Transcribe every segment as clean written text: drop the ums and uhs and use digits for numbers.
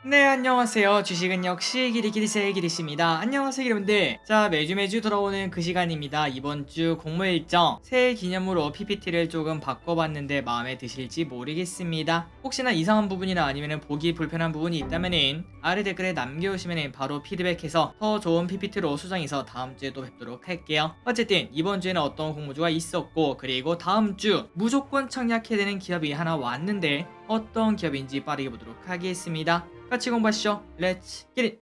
네, 안녕하세요. 주식은 역시 기리기리세의 기리씨입니다. 안녕하세요, 여러분들. 자, 매주 돌아오는 그 시간입니다. 이번 주 공모 일정 새해 기념으로 PPT를 조금 바꿔봤는데 마음에 드실지 모르겠습니다. 혹시나 이상한 부분이나 아니면 보기 불편한 부분이 있다면은 아래 댓글에 남겨주시면 바로 피드백해서 더 좋은 PPT로 수정해서 다음 주에 또 뵙도록 할게요. 어쨌든 이번 주에는 어떤 공모주가 있었고, 그리고 다음 주 무조건 청약해야 되는 기업이 하나 왔는데 어떤 기업인지 빠르게 보도록 하겠습니다. 같이 공부하시죠. 렛츠 기릿!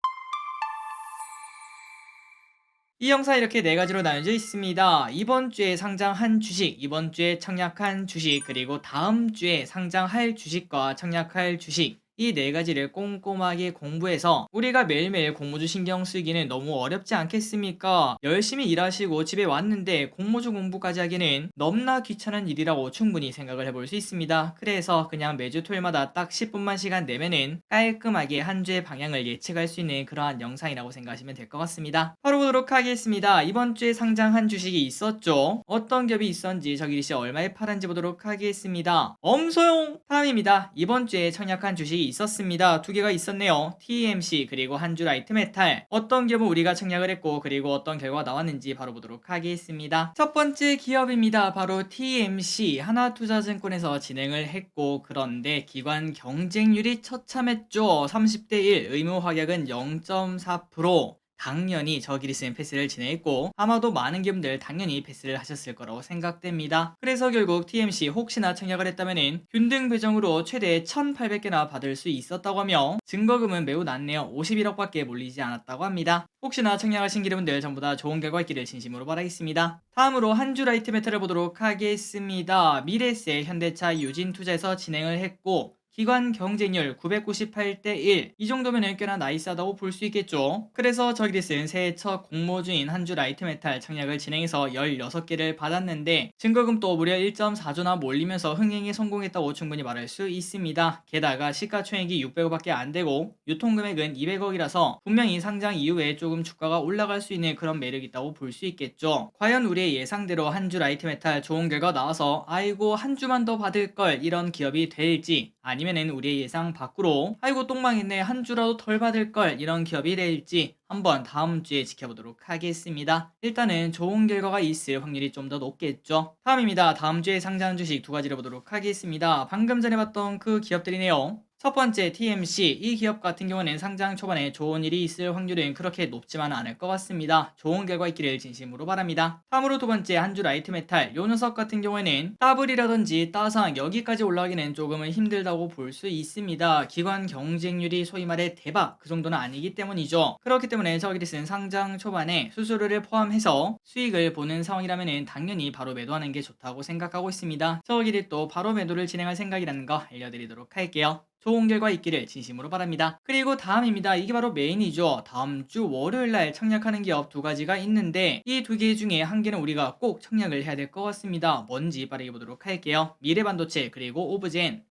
이 영상 이렇게 네 가지로 나눠져 있습니다. 이번 주에 상장한 주식, 이번 주에 청약한 주식, 그리고 다음 주에 상장할 주식과 청약할 주식, 이 네 가지를 꼼꼼하게 공부해서 우리가 매일매일 공모주 신경 쓰기는 너무 어렵지 않겠습니까? 열심히 일하시고 집에 왔는데 공모주 공부까지 하기는 너무나 귀찮은 일이라고 충분히 생각을 해볼 수 있습니다. 그래서 그냥 매주 토요일마다 딱 10분만 시간 내면은 깔끔하게 한 주의 방향을 예측할 수 있는 그러한 영상이라고 생각하시면 될 것 같습니다. 바로 보도록 하겠습니다. 이번 주에 상장한 주식이 있었죠. 어떤 기업이 있었는지 저기리시 얼마에 팔았는지 보도록 하겠습니다. 엄소용 다음입니다. 이번 주에 청약한 주식이 있었습니다. 두 개가 있었네요. TMC 그리고 한주라이트메탈. 어떤 기업은 우리가 청약을 했고 그리고 어떤 결과가 나왔는지 바로 보도록 하겠습니다. 첫 번째 기업입니다. 바로 TMC 하나투자증권에서 진행을 했고, 그런데 기관 경쟁률이 처참했죠. 30대 1, 의무 확약은 0.4%. 당연히 저기리스는 패스를 진행했고 아마도 많은 기업들 당연히 패스를 하셨을 거라고 생각됩니다. 그래서 결국 TMC 혹시나 청약을 했다면 균등 배정으로 최대 1,800개나 받을 수 있었다고 하며 증거금은 매우 낮네요. 51억밖에 몰리지 않았다고 합니다. 혹시나 청약하신 기업분들 전부 다 좋은 결과 있기를 진심으로 바라겠습니다. 다음으로 한주라이트 메탈을 보도록 하겠습니다. 미래세, 현대차, 유진투자에서 진행을 했고 기관 경쟁률 998대 1. 이 정도면 꽤나 나이스하다고 볼 수 있겠죠. 그래서 저기리스는 새해 첫 공모주인 한주 라이트메탈 청약을 진행해서 16개를 받았는데 증거금도 무려 1.4조나 몰리면서 흥행에 성공했다고 충분히 말할 수 있습니다. 게다가 시가총액이 600억밖에 안 되고 유통금액은 200억이라서 분명히 상장 이후에 조금 주가가 올라갈 수 있는 그런 매력이 있다고 볼 수 있겠죠. 과연 우리의 예상대로 한주 라이트메탈 좋은 결과 나와서 아이고 한 주만 더 받을 걸 이런 기업이 될지, 아니면은 우리의 예상 밖으로 아이고 똥망했네 한 주라도 덜 받을 걸 이런 기업이 될지 한번 다음 주에 지켜보도록 하겠습니다. 일단은 좋은 결과가 있을 확률이 좀 더 높겠죠. 다음입니다. 다음 주에 상장한 주식 두 가지를 보도록 하겠습니다. 방금 전에 봤던 그 기업들이네요. 첫 번째 TMC, 이 기업 같은 경우는 상장 초반에 좋은 일이 있을 확률은 그렇게 높지만 않을 것 같습니다. 좋은 결과 있기를 진심으로 바랍니다. 다음으로 두 번째 한주라이트메탈, 요 녀석 같은 경우에는 더블이라든지 따상 여기까지 올라가기는 조금은 힘들다고 볼 수 있습니다. 기관 경쟁률이 소위 말해 대박 그 정도는 아니기 때문이죠. 그렇기 때문에 저기리스는 상장 초반에 수수료를 포함해서 수익을 보는 상황이라면 당연히 바로 매도하는 게 좋다고 생각하고 있습니다. 저기리 또 바로 매도를 진행할 생각이라는 거 알려드리도록 할게요. 좋은 결과 있기를 진심으로 바랍니다. 그리고 다음입니다. 이게 바로 메인이죠. 다음 주 월요일날 청약하는 기업 두 가지가 있는데 이 두 개 중에 한 개는 우리가 꼭 청약을 해야 될 것 같습니다. 뭔지 빠르게 보도록 할게요. 미래반도체 그리고 오브젠.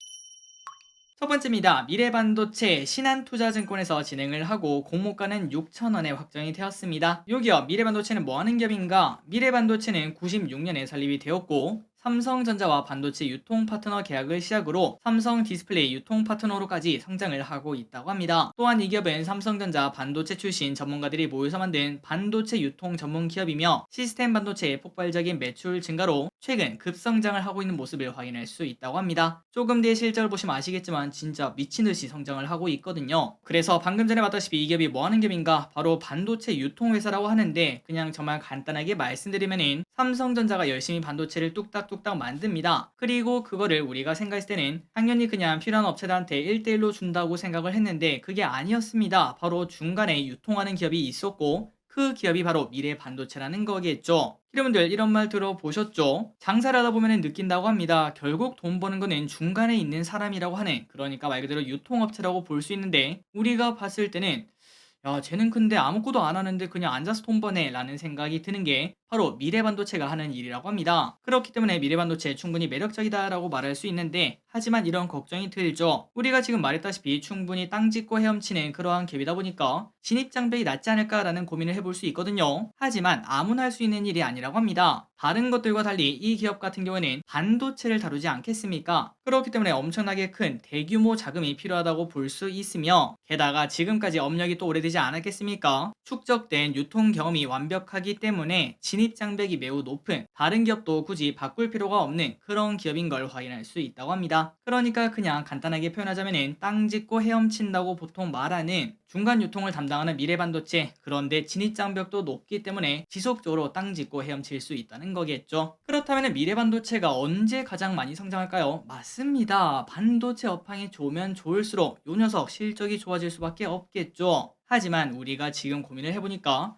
첫 번째입니다. 미래반도체 신한투자증권에서 진행을 하고 공모가는 6,000원에 확정이 되었습니다. 이 기업 미래반도체는 뭐하는 기업인가? 미래반도체는 96년에 설립이 되었고 삼성전자와 반도체 유통 파트너 계약을 시작으로 삼성 디스플레이 유통 파트너로까지 성장을 하고 있다고 합니다. 또한 이 기업은 삼성전자 반도체 출신 전문가들이 모여서 만든 반도체 유통 전문 기업이며 시스템 반도체의 폭발적인 매출 증가로 최근 급성장을 하고 있는 모습을 확인할 수 있다고 합니다. 조금 뒤에 실적을 보시면 아시겠지만 진짜 미친듯이 성장을 하고 있거든요. 그래서 방금 전에 봤다시피 이 기업이 뭐하는 기업인가? 바로 반도체 유통회사라고 하는데 그냥 정말 간단하게 말씀드리면은 삼성전자가 열심히 반도체를 뚝딱뚝딱 만듭니다. 그리고 그거를 우리가 생각했을 때는 당연히 그냥 필요한 업체들한테 1대1로 준다고 생각을 했는데 그게 아니었습니다. 바로 중간에 유통하는 기업이 있었고 그 기업이 바로 미래반도체라는 거겠죠. 여러분들 이런 말 들어보셨죠? 장사를 하다 보면 느낀다고 합니다. 결국 돈 버는 거는 중간에 있는 사람이라고 하는, 그러니까 말 그대로 유통업체라고 볼 수 있는데 우리가 봤을 때는 야 쟤는 근데 아무것도 안 하는데 그냥 앉아서 돈 버네 라는 생각이 드는 게 바로 미래반도체가 하는 일이라고 합니다. 그렇기 때문에 미래반도체 충분히 매력적이다라고 말할 수 있는데, 하지만 이런 걱정이 들죠. 우리가 지금 말했다시피 충분히 땅 짚고 헤엄치는 그러한 갭이다 보니까 진입장벽이 낮지 않을까라는 고민을 해볼 수 있거든요. 하지만 아무나 할 수 있는 일이 아니라고 합니다. 다른 것들과 달리 이 기업 같은 경우에는 반도체를 다루지 않겠습니까? 그렇기 때문에 엄청나게 큰 대규모 자금이 필요하다고 볼 수 있으며, 게다가 지금까지 업력이 또 오래되지 않았겠습니까? 축적된 유통 경험이 완벽하기 때문에 진입 장벽이 매우 높은, 다른 기업도 굳이 바꿀 필요가 없는 그런 기업인 걸 확인할 수 있다고 합니다. 그러니까 그냥 간단하게 표현하자면 땅 짚고 헤엄친다고 보통 말하는 중간 유통을 담당하는 미래반도체, 그런데 진입 장벽도 높기 때문에 지속적으로 땅 짚고 헤엄칠 수 있다는 거겠죠. 그렇다면 미래반도체가 언제 가장 많이 성장할까요? 맞습니다. 반도체 업황이 좋으면 좋을수록 요 녀석 실적이 좋아질 수밖에 없겠죠. 하지만 우리가 지금 고민을 해보니까,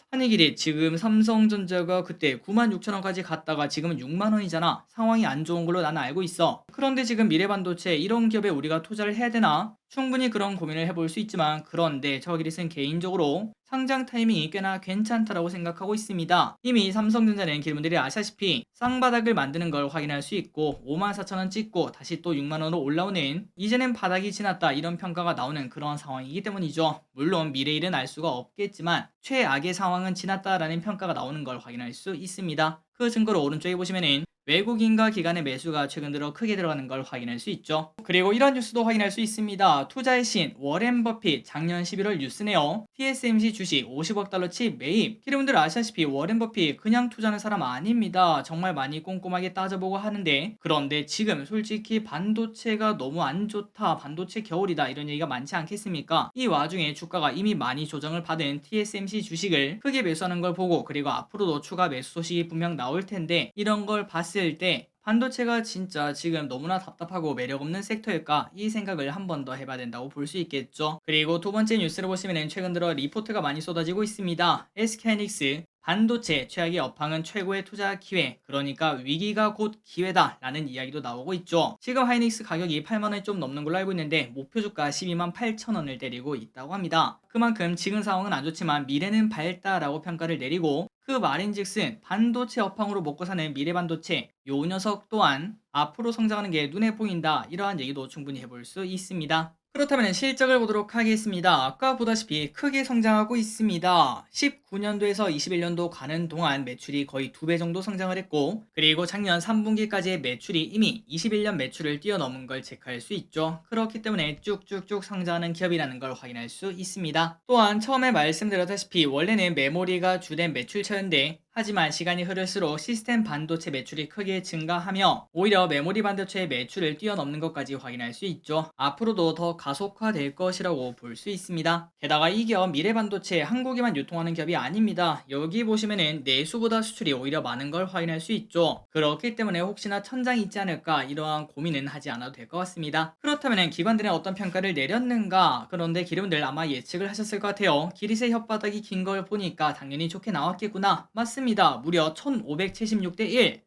아니 길이 지금 삼성전자가 그때 96,000원까지 갔다가 지금은 6만원이잖아. 상황이 안 좋은 걸로 나는 알고 있어. 그런데 지금 미래반도체 이런 기업에 우리가 투자를 해야 되나? 충분히 그런 고민을 해볼 수 있지만, 그런데 저 기릿은 개인적으로 상장 타이밍이 꽤나 괜찮다라고 생각하고 있습니다. 이미 삼성전자는 기분들이 아시다시피 쌍바닥을 만드는 걸 확인할 수 있고, 54,000원 찍고 다시 또 6만원으로 올라오는, 이제는 바닥이 지났다 이런 평가가 나오는 그런 상황이기 때문이죠. 물론 미래일은 알 수가 없겠지만 최악의 상황은 지났다라는 평가가 나오는 걸 확인할 수 있습니다. 그 증거로 오른쪽에 보시면은 외국인과 기관의 매수가 최근 들어 크게 들어가는 걸 확인할 수 있죠. 그리고 이런 뉴스도 확인할 수 있습니다. 투자의 신 워렌 버핏 작년 11월 뉴스네요. TSMC 주식 50억 달러치 매입. 여러분들 아시다시피 워렌 버핏 그냥 투자하는 사람 아닙니다. 정말 많이 꼼꼼하게 따져보고 하는데, 그런데 지금 솔직히 반도체가 너무 안 좋다, 반도체 겨울이다 이런 얘기가 많지 않겠습니까? 이 와중에 주가가 이미 많이 조정을 받은 TSMC 주식을 크게 매수하는 걸 보고, 그리고 앞으로도 추가 매수 소식이 분명 나올 텐데, 이런 걸 봤을 때 반도체가 진짜 지금 너무나 답답하고 매력 없는 섹터일까, 이 생각을 한 번 더 해봐야 된다고 볼 수 있겠죠. 그리고 두 번째 뉴스를 보시면 최근 들어 리포트가 많이 쏟아지고 있습니다. SK하이닉스 반도체 최악의 업황은 최고의 투자 기회, 그러니까 위기가 곧 기회다 라는 이야기도 나오고 있죠. 지금 하이닉스 가격이 8만원이 좀 넘는 걸로 알고 있는데, 목표 주가 12만 8천원을 때리고 있다고 합니다. 그만큼 지금 상황은 안 좋지만 미래는 밝다라고 평가를 내리고, 그 말인즉슨 반도체 업황으로 먹고 사는 미래반도체, 요 녀석 또한 앞으로 성장하는 게 눈에 보인다, 이러한 얘기도 충분히 해볼 수 있습니다. 그렇다면 실적을 보도록 하겠습니다. 아까 보다시피 크게 성장하고 있습니다. 19년도에서 21년도 가는 동안 매출이 거의 2배 정도 성장을 했고, 그리고 작년 3분기까지의 매출이 이미 21년 매출을 뛰어넘은 걸 체크할 수 있죠. 그렇기 때문에 쭉쭉쭉 성장하는 기업이라는 걸 확인할 수 있습니다. 또한 처음에 말씀드렸다시피 원래는 메모리가 주된 매출처였는데, 하지만 시간이 흐를수록 시스템 반도체 매출이 크게 증가하며 오히려 메모리 반도체의 매출을 뛰어넘는 것까지 확인할 수 있죠. 앞으로도 더 가속화될 것이라고 볼 수 있습니다. 게다가 이 기업 미래 반도체 한국에만 유통하는 기업이 아닙니다. 여기 보시면은 내수보다 수출이 오히려 많은 걸 확인할 수 있죠. 그렇기 때문에 혹시나 천장이 있지 않을까, 이러한 고민은 하지 않아도 될 것 같습니다. 그렇다면 기관들은 어떤 평가를 내렸는가? 그런데 기름들 아마 예측을 하셨을 것 같아요. 기릿의 혓바닥이 긴 걸 보니까 당연히 좋게 나왔겠구나. 맞습니다. 무려 1576대 1.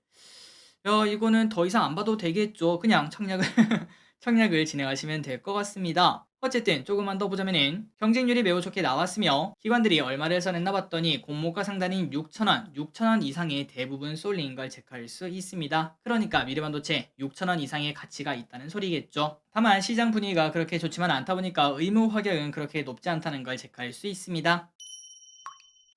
야, 이거는 더 이상 안 봐도 되겠죠. 그냥 청약을 청약을 진행하시면 될 것 같습니다. 어쨌든 조금만 더 보자면은 경쟁률이 매우 좋게 나왔으며, 기관들이 얼마를 선했나 봤더니 공모가 상단인 6,000원, 6,000원 이상의 대부분 쏠린 걸 체크할 수 있습니다. 그러니까 미래반도체 6,000원 이상의 가치가 있다는 소리겠죠. 다만 시장 분위기가 그렇게 좋지만 않다 보니까 의무 확약은 그렇게 높지 않다는 걸 체크할 수 있습니다.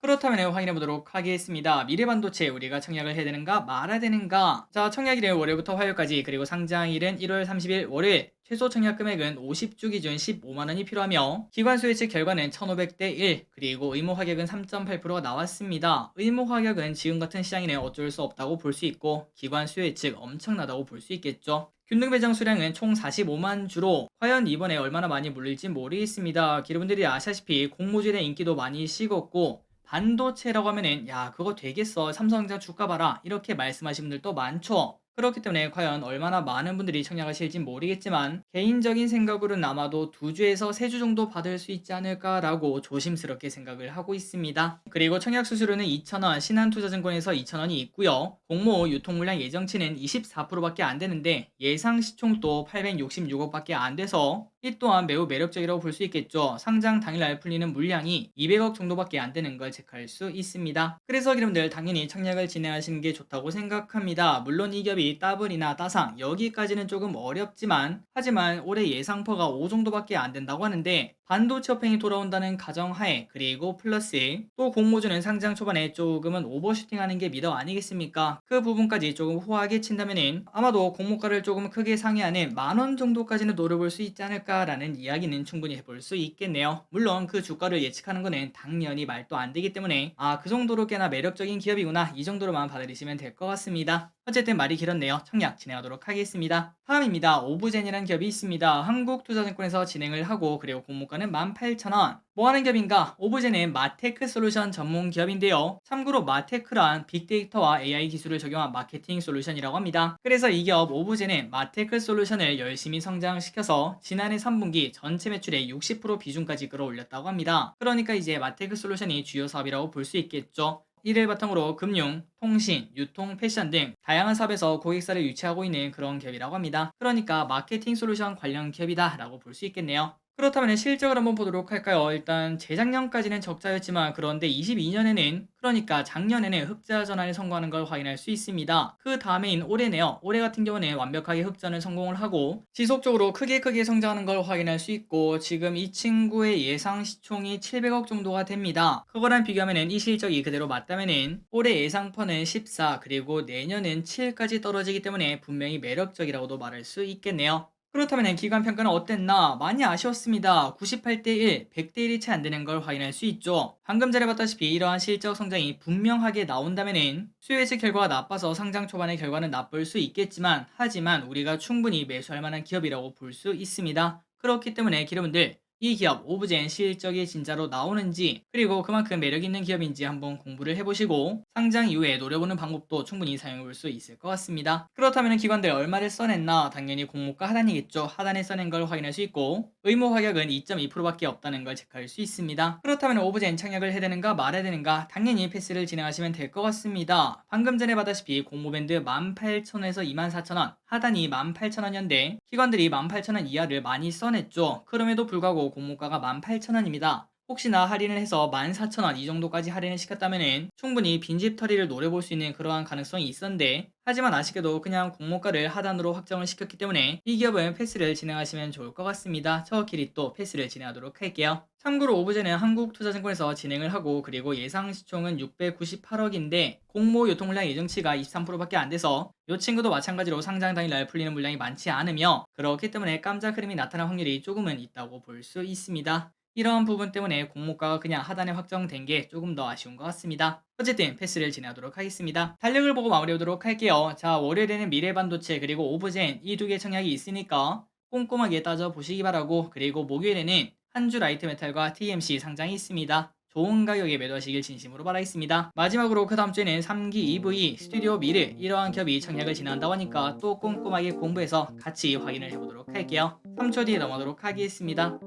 그렇다면 확인해 보도록 하겠습니다. 미래반도체 우리가 청약을 해야 되는가 말아야 되는가? 자, 청약일은 월요일부터 화요일까지, 그리고 상장일은 1월 30일 월요일. 최소 청약 금액은 50주 기준 15만원이 필요하며, 기관 수혜측 결과는 1500대 1, 그리고 의무 확약은 3.8%가 나왔습니다. 의무 확약은 지금 같은 시장에는 어쩔 수 없다고 볼 수 있고, 기관 수혜측 엄청나다고 볼 수 있겠죠. 균등 배정 수량은 총 45만 주로, 과연 이번에 얼마나 많이 몰릴지 모르겠습니다. 여러분들이 아시다시피 공모주의 인기도 많이 식었고, 반도체라고 하면은 야 그거 되겠어, 삼성전자 주가 봐라, 이렇게 말씀하시는 분들도 많죠. 그렇기 때문에 과연 얼마나 많은 분들이 청약하실진 모르겠지만, 개인적인 생각으로는 아마도 2주에서 3주 정도 받을 수 있지 않을까라고 조심스럽게 생각을 하고 있습니다. 그리고 청약 수수료는 2,000원, 신한투자증권에서 2,000원이 있고요. 공모 유통물량 예정치는 24%밖에 안 되는데, 예상 시총도 866억밖에 안 돼서 이 또한 매우 매력적이라고 볼 수 있겠죠. 상장 당일날 풀리는 물량이 200억 정도밖에 안 되는 걸 체크할 수 있습니다. 그래서 여러분들 당연히 청약을 진행하시는 게 좋다고 생각합니다. 물론 이 기업이 더블이나 따상 여기까지는 조금 어렵지만 하지만 올해 예상퍼가 5 정도밖에 안 된다고 하는데 반도체 업행이 돌아온다는 가정하에 그리고 플러스 또 공모주는 상장 초반에 조금은 오버슈팅하는 게 미덕 아니겠습니까? 그 부분까지 조금 후하게 친다면은 아마도 공모가를 조금 크게 상회하는 10,000원 정도까지는 노려볼 수 있지 않을까라는 이야기는 충분히 해볼 수 있겠네요. 물론 그 주가를 예측하는 거는 당연히 말도 안 되기 때문에 그 정도로 꽤나 매력적인 기업이구나 이 정도로만 받아들이시면 될 것 같습니다. 어쨌든 말이 길었네요. 청약 진행하도록 하겠습니다. 다음입니다. 오브젠이라는 기업이 있습니다. 한국투자증권에서 진행을 하고 그리고 공모가는 18,000원. 뭐하는 기업인가? 오브젠은 마테크 솔루션 전문 기업인데요. 참고로 마테크란 빅데이터와 AI 기술을 적용한 마케팅 솔루션이라고 합니다. 그래서 이 기업 오브젠은 마테크 솔루션을 열심히 성장시켜서 지난해 3분기 전체 매출의 60% 비중까지 끌어올렸다고 합니다. 그러니까 이제 마테크 솔루션이 주요 사업이라고 볼 수 있겠죠. 이를 바탕으로 금융, 통신, 유통, 패션 등 다양한 사업에서 고객사를 유치하고 있는 그런 기업이라고 합니다. 그러니까 마케팅 솔루션 관련 기업이다 라고 볼 수 있겠네요. 그렇다면 실적을 한번 보도록 할까요? 일단 재작년까지는 적자였지만 그런데 22년에는 그러니까 작년에는 흑자 전환에 성공하는 걸 확인할 수 있습니다. 그 다음해인 올해네요. 올해 같은 경우는 완벽하게 흑전을 성공을 하고 지속적으로 크게 성장하는 걸 확인할 수 있고 지금 이 친구의 예상 시총이 700억 정도가 됩니다. 그거랑 비교하면 이 실적이 그대로 맞다면은 올해 예상퍼는 14 그리고 내년은 7까지 떨어지기 때문에 분명히 매력적이라고도 말할 수 있겠네요. 그렇다면 기관 평가는 어땠나? 많이 아쉬웠습니다. 98대 1, 100대 1이 채 안 되는 걸 확인할 수 있죠. 방금 전에 봤다시피 이러한 실적 성장이 분명하게 나온다면은 수요 예측 결과가 나빠서 상장 초반의 결과는 나쁠 수 있겠지만 하지만 우리가 충분히 매수할 만한 기업이라고 볼 수 있습니다. 그렇기 때문에 여러분들 이 기업 오브젠 실적이 진짜로 나오는지 그리고 그만큼 매력 있는 기업인지 한번 공부를 해보시고 상장 이후에 노려보는 방법도 충분히 사용해볼 수 있을 것 같습니다. 그렇다면 기관들 얼마를 써냈나? 당연히 공모가 하단이겠죠. 하단에 써낸 걸 확인할 수 있고 의무 가격은 2.2%밖에 없다는 걸 체크할 수 있습니다. 그렇다면 오브젠 청약을 해야 되는가 말아야 되는가? 당연히 패스를 진행하시면 될 것 같습니다. 방금 전에 봤다시피 공모밴드 18,000원에서 24,000원 하단이 18,000원이었는데 기관들이 18,000원 이하를 많이 써냈죠. 그럼에도 불구하고 공모가가 18,000원입니다. 혹시나 할인을 해서 14,000원 이 정도까지 할인을 시켰다면 충분히 빈집 털이를 노려볼 수 있는 그러한 가능성이 있었는데 하지만 아쉽게도 그냥 공모가를 하단으로 확정을 시켰기 때문에 이 기업은 패스를 진행하시면 좋을 것 같습니다. 저끼리 또 패스를 진행하도록 할게요. 참고로 오브젠은 한국투자증권에서 진행을 하고 그리고 예상 시총은 698억인데 공모 유통 물량 예정치가 23%밖에 안 돼서 이 친구도 마찬가지로 상장 당일날 풀리는 물량이 많지 않으며 그렇기 때문에 깜짝 흐름이 나타날 확률이 조금은 있다고 볼 수 있습니다. 이러한 부분 때문에 공모가가 그냥 하단에 확정된 게 조금 더 아쉬운 것 같습니다. 어쨌든 패스를 진행하도록 하겠습니다. 달력을 보고 마무리하도록 할게요. 자, 월요일에는 미래반도체 그리고 오브젠 이 두 개 청약이 있으니까 꼼꼼하게 따져보시기 바라고 그리고 목요일에는 한주 라이트메탈과 TMC 상장이 있습니다. 좋은 가격에 매도하시길 진심으로 바라겠습니다. 마지막으로 그 다음 주에는 3기 EV, 스튜디오 미르 이러한 기업이 청약을 진행한다고 하니까 또 꼼꼼하게 공부해서 같이 확인을 해보도록 할게요. 3초 뒤에 넘어가도록 하겠습니다.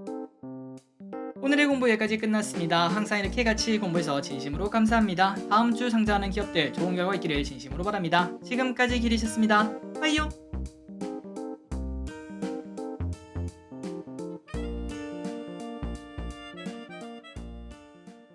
오늘의 공부 여기까지 끝났습니다. 항상 이렇게 같이 공부해서 진심으로 감사합니다. 다음 주 상장하는 기업들 좋은 결과 있기를 진심으로 바랍니다. 지금까지 기리셨습니다. 빠이요.